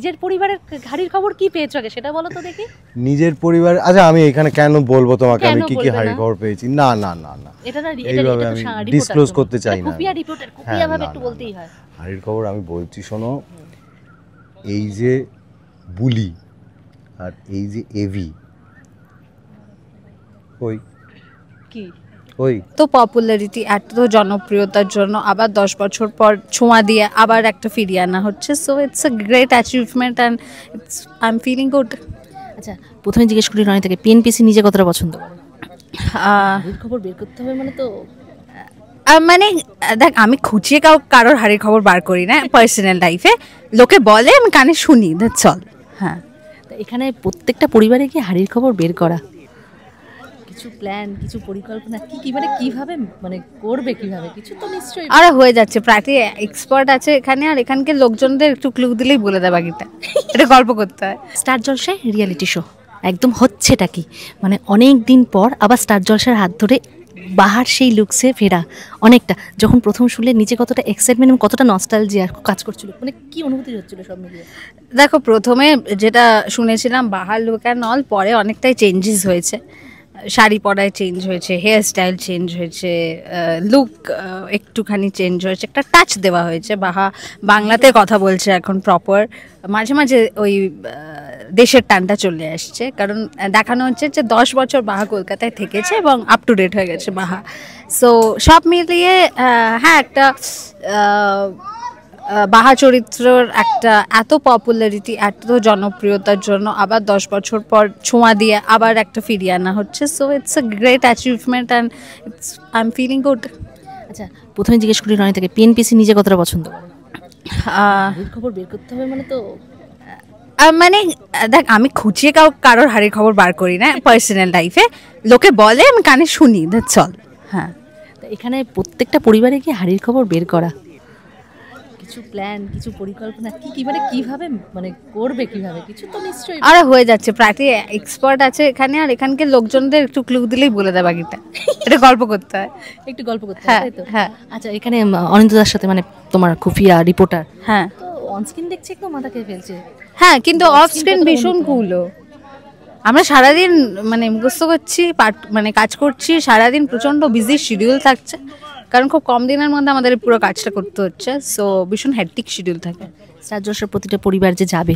নিজের পরিবারের হাড়ির খবর কি পেয়েছো আগে সেটা বলো তো দেখি। নিজের পরিবার, আচ্ছা আমি এখানে কেন বলবো তোমাকে আমি কি কি হাড়ির খবর পেয়েছি? না না না না, এটা না, এইভাবে আমি ডিসক্লোজ করতে চাই না। খুফিয়া রিপোর্টার, খুফিয়া ভাবে একটু বলতেই হয়। হাড়ির খবর আমি বলছি, শোনো। এই যে বুলি আর এই যে এভি, ওই কি ওই তো পপুলারিটি, এত জনপ্রিয়তার জন্য আবার 10 বছর পর ছোঁয়া দিয়ে আবার একটা ফিরিয়ে আনা হচ্ছে। So it's a great achievement and I am feeling good. আচ্ছা, প্রথমে জিজ্ঞেস করি রনি থেকে, পিএনপিসি নিজে কতটা পছন্দ করে? হাড়ির খবর বের করতে হবে মানে তো মানে দেখ, আমি খুঁচিয়ে কারোর হাড়ির খবর বার করি না পার্সোনাল লাইফে, লোকে বলে আমি কানে শুনি, দ্যাটস অল। হ্যাঁ, এখানে প্রত্যেকটা পরিবারে কি হাড়ির খবর বের করা, কিছু প্ল্যান, কিছু পরিকল্পনা কি কি মানে কিভাবে মানে করবে, কিভাবে কিছু তো নিশ্চয়ই আরে হয়ে যাচ্ছে, প্রায় এক্সপার্ট আছে এখানে, আর এখানকার লোকজনদের একটু ক্লু দিলেই বলে দেয় বাকিটা। এটা গল্প করতে হয়। স্টার জলসায় রিয়েলিটি শো একদম হচ্ছেটা কি, মানে অনেক দিন পর আবার স্টার জলসার হাত ধরে বাহার সেই লুকসে ফেরা। অনেকটা যখন প্রথম শুনলে নিচে কতটা এক্সাইটমেন্ট, কতটা নস্টালজিয়া কাজ করছিল, মানে কি অনুভূতি হচ্ছিল সব মিলিয়ে? দেখো, প্রথমে যেটা শুনেছিলাম বাহার লুক অ্যান্ড অল, পরে অনেকটাই চেঞ্জেস হয়েছে। শাড়ি পরায় চেঞ্জ হয়েছে, হেয়ার স্টাইল চেঞ্জ হয়েছে, লুক একটুখানি চেঞ্জ হয়েছে, একটা টাচ দেওয়া হয়েছে। বাহা বাংলাতে কথা বলছে এখন প্রপার, মাঝে মাঝে ওই দেশের টানটা চলে আসছে, কারণ দেখানো হচ্ছে যে 10 বছর বাহা কলকাতায় থেকেছে এবং আপ টু ডেট হয়ে গেছে বাহা। সো সব মিলিয়ে হ্যাঁ, একটা বাহা চরিত্রর একটা এত পপুলারিটি, এত জনপ্রিয়তার জন্য আবার 10 বছর পর ছোঁয়া দিয়ে আবার একটা ফিরিয়ে আনা হচ্ছে। So it's a great achievement and I am feeling good. আচ্ছা, প্রথমে জিজ্ঞেস করি রনি থেকে, পিএনপিসি নিজে কতটা পছন্দ করে? হাড়ির খবর বের করতে হবে মানে তো মানে দেখ, আমি খুঁচিয়ে কারোর হাড়ির খবর বার করি না পার্সোনাল লাইফে, লোকে বলে আমি কানে শুনি, দ্যাটস অল। হ্যাঁ, এখানে প্রত্যেকটা পরিবারে কি হাড়ির খবর বের করা, কিছু প্ল্যান, কিছু পরিকল্পনা কি কি মানে কিভাবে মানে করবে, কিভাবে কিছু তো নিশ্চয়ই আরে হয়ে যাচ্ছে, প্রায় এক্সপার্ট আছে এখানে, আর এখানকার লোকজনদের একটু ক্লু দিলেই বলে দেয় বাকিটা। এটা গল্প করতে হয়, একটু গল্প করতে হয়, তাই তো? হ্যাঁ। আচ্ছা, এখানে অনিন্দ্যদার সাথে মানে তোমার খুফিয়া রিপোর্টার, হ্যাঁ তো অনস্ক্রিন দেখছি একদম মাথা খেয়ে ফেলছে। হ্যাঁ, কিন্তু অফ স্ক্রিন ভীষণ কুলো। আমরা সারাদিন মানে মুখস্থ করছি, মানে কাজ করছি সারাদিন, প্রচণ্ড বিজি শিডিউল থাকছে, কারণ খুব কম দিনের মধ্যে আমাদের পুরো কাজটা করতে হচ্ছে। সো ভীষণ হেক্টিক শিডিউল থাকে। স্টার জলসার প্রতিটা পরিবার যে যাবে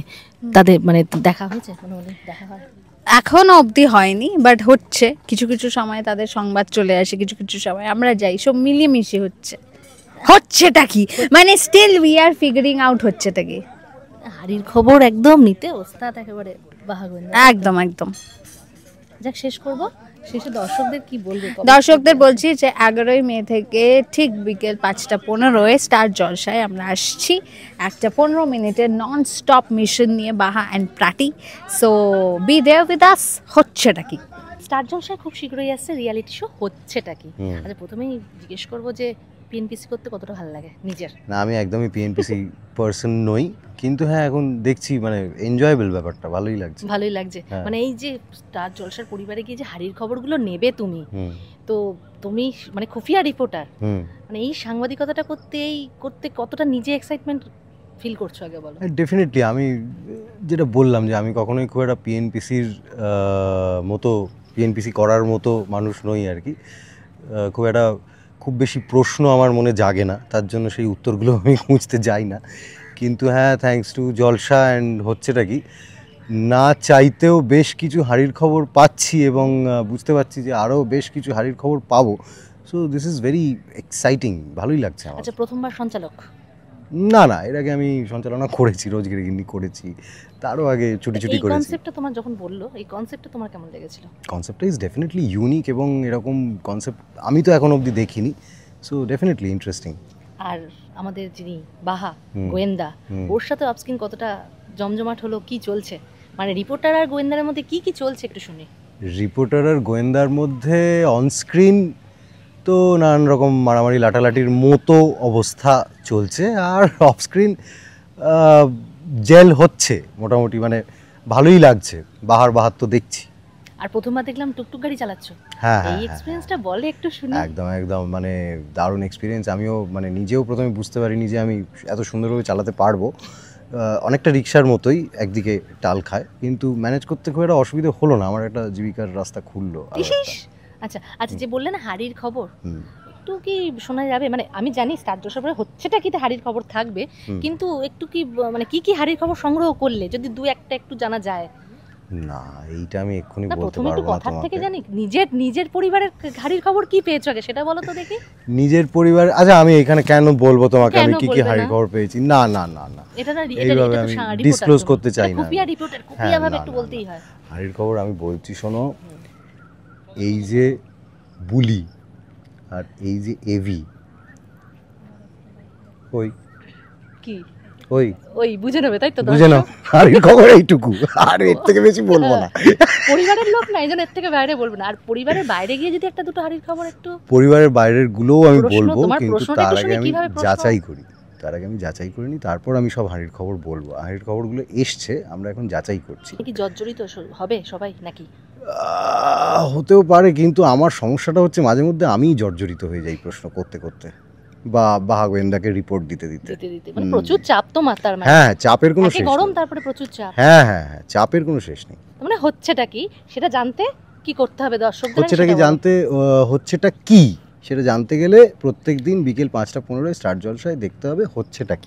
তাদের মানে দেখা হয়েছে, মানে দেখা হয় এখনো অবধি হয়নি, বাট হচ্ছে। কিছু কিছু সময় তাদের সংবাদ চলে আসে, কিছু কিছু সময় আমরা যাই, সব মিলিয়ে মিশিয়ে হচ্ছেটা কি, মানে still we are figuring out হচ্ছেটা কি। হাড়ির খবর একদম নিতে ওস্তাদ একেবারে বাহাগুন, একদম একদম। যাক, শেষ করব, শেষে দর্শকদের কি বলবে? দর্শকদের বলছি যে 11ই মে থেকে ঠিক বিকেল 5:15 স্টার জলসায় আমরা আসছি একটা 15 মিনিটের নন স্টপ মিশন নিয়ে, বাহা অ্যান্ড প্রাটি। So be there with us. হচ্ছেটা কি স্টার জলসায় খুব শীঘ্রই আসছে রিয়েলিটি শো হচ্ছেটা কি। আচ্ছা, প্রথমেই জিজ্ঞেস করবো যে পিএনপিসি করতে কতটা ভালো লাগে নিজের? না, আমি একদমই পিএনপিসি পার্সন নই, কিন্তু হ্যাঁ এখন দেখছি মানে এনজয়েবল, ব্যাপারটা ভালোই লাগছে। ভালোই লাগছে, মানে এই যে স্টার জলসার পরিবারে গিয়ে যে হাড়ির খবরগুলো নেবে তুমি, তো তুমি মানে খুফিয়া রিপোর্টার, মানে এই সাংবাদিকতাটা করতে কতটা নিজে এক্সাইটমেন্ট ফিল করছো আগে বলো? ডেফিনেটলি, আমি যেটা বললাম যে আমি কখনোই খুব একটা পিএনপিসির মতো, পিএনপিসি করার মতো মানুষ নই আর কি। খুব বেশি প্রশ্ন আমার মনে জাগে না, তার জন্য সেই উত্তরগুলো আমি খুঁজতে যাই না। কিন্তু হ্যাঁ, থ্যাঙ্কস টু জলসা অ্যান্ড হচ্ছেটা কি, না চাইতেও বেশ কিছু হাড়ির খবর পাচ্ছি এবং বুঝতে পারছি যে আরও বেশ কিছু হাড়ির খবর পাবো। So this is very exciting, ভালোই লাগছে আমার। আচ্ছা, প্রথমবার সঞ্চালক? না না, এর আগে আমি সঞ্চালনা করেছি, রোজগের গিন্নি করেছি, তারও আগে ছুটি করেছি। এই কনসেপ্টটা তোমার যখন বললো, এই কনসেপ্টটা তোমার কেমন লেগেছিল? কনসেপ্টটা ইজ ডেফিনেটলি ইউনিক, এবং এরকম কনসেপ্ট আমি তো এখন অবধি দেখিনি। So definitely interesting. আর আমাদের যিনি বাহা গোয়েন্দা, ওর সাথে অফস্ক্রিন কতটা জমজমাট হলো, কি চলছে, মানে রিপোর্টার আর গোয়েন্দার মধ্যে কি কি চলছে একটু শুনি। রিপোর্টার আর গোয়েন্দার মধ্যে অনস্ক্রিন তো নানান রকম মারামারি লাটালাটির মতো অবস্থা চলছে, আর অফস্ক্রিন জেল হচ্ছে মোটামুটি, মানে ভালোই লাগছে। বাহার তো দেখছি। আর প্রথমবার দেখলাম টুকটুক গাড়ি চালাচ্ছ, হ্যাঁ, এই এক্সপেরিয়েন্সটা বলে একটু শুনি। একদম একদম, মানে দারুণ এক্সপিরিয়েন্স। আমিও মানে নিজেও প্রথমে বুঝতে পারিনি যে আমি এত সুন্দরভাবে চালাতে পারবো, অনেকটা রিক্সার মতোই একদিকে টাল খায়, কিন্তু ম্যানেজ করতে খুব একটা অসুবিধা হলো না, আমার একটা জীবিকার রাস্তা খুললো। আচ্ছা আচ্ছা, যে বললেন হাড়ির খবর, হুম। একটু কি শোনা যাবে? মানে আমি জানি স্টার জলসার পরে হচ্ছেটা কি হাড়ির খবর থাকবে, কিন্তু একটু কি মানে কি হাড়ির খবর সংগ্রহ করলে যদি দু একটা একটু জানা যায়? না, এইটা আমি এক্ষুনি না, বলতে প্রথমে একটু পারবো না কথার থেকে তোমাকে। জানি, নিজের পরিবারের হাড়ির খবর কি পেয়েছো আগে সেটা বলো তো দেখি। নিজের পরিবার, আচ্ছা আমি এখানে কেন বলবো তোমাকে কেন আমি কি বলবে হাড়ির না? খবর পেয়েছি? না না না না, এটা না, এইভাবে আমি ডিসক্লোজ করতে চাই না। খুফিয়া রিপোর্টার, খুফিয়া হ্যাঁ, ভাবে না, একটু না, বলতেই না। হয়। হাড়ির খবর আমি বলছি শোনো, এই যে বুলি আর এই যে এভি, ওই কি ওই ওই বুঝে নেবে তাই তো? বুঝে নাও, হাড়ির খবর এইটুকু, আর এর থেকে বেশি বলবো না। পরিবারের লোক না, এই জন্য এর থেকে বাইরে বলবো না। আর পরিবারের বাইরে গিয়ে যদি একটা দুটো হাড়ির খবর একটু, পরিবারের বাইরের গুলোও আমি প্রশ্ন, বলবো, তোমার কিন্তু প্রশ্নটা তার একটু আগে শুনি আমি কিভাবে প্রশ্ন? যাচাই করি, তার আগে আমি যাচাই করে নিই, তারপর আমি সব হাড়ির খবর বলবো। হাড়ির খবরগুলো এসছে, আমরা এখন যাচাই করছি। কি জর্জরিত হবে সবাই নাকি? হতেও পারে, কিন্তু আমার সমস্যাটা হচ্ছে মাঝে মধ্যে আমিই জর্জরিত হয়ে যাই প্রশ্ন করতে করতে, বা গোয়েন্দাকে রিপোর্ট দিতে দিতে। মানে প্রচুর চাপ তো মাথার, মানে হ্যাঁ, চাপের কোনো একে শেষ গরম নেই। তারপরে প্রচুর চাপ। হ্যাঁ হ্যাঁ হ্যাঁ, চাপের কোনো শেষ নেই। মানে হচ্ছেটা কি সেটা জানতে কি করতে হবে দর্শকদের? হচ্ছেটা কি জানতে, হচ্ছেটা কি সেটা জানতে গেলে প্রত্যেকদিন বিকেল 5টা 15 স্টার জলসায় দেখতে হবে হচ্ছেটা কি।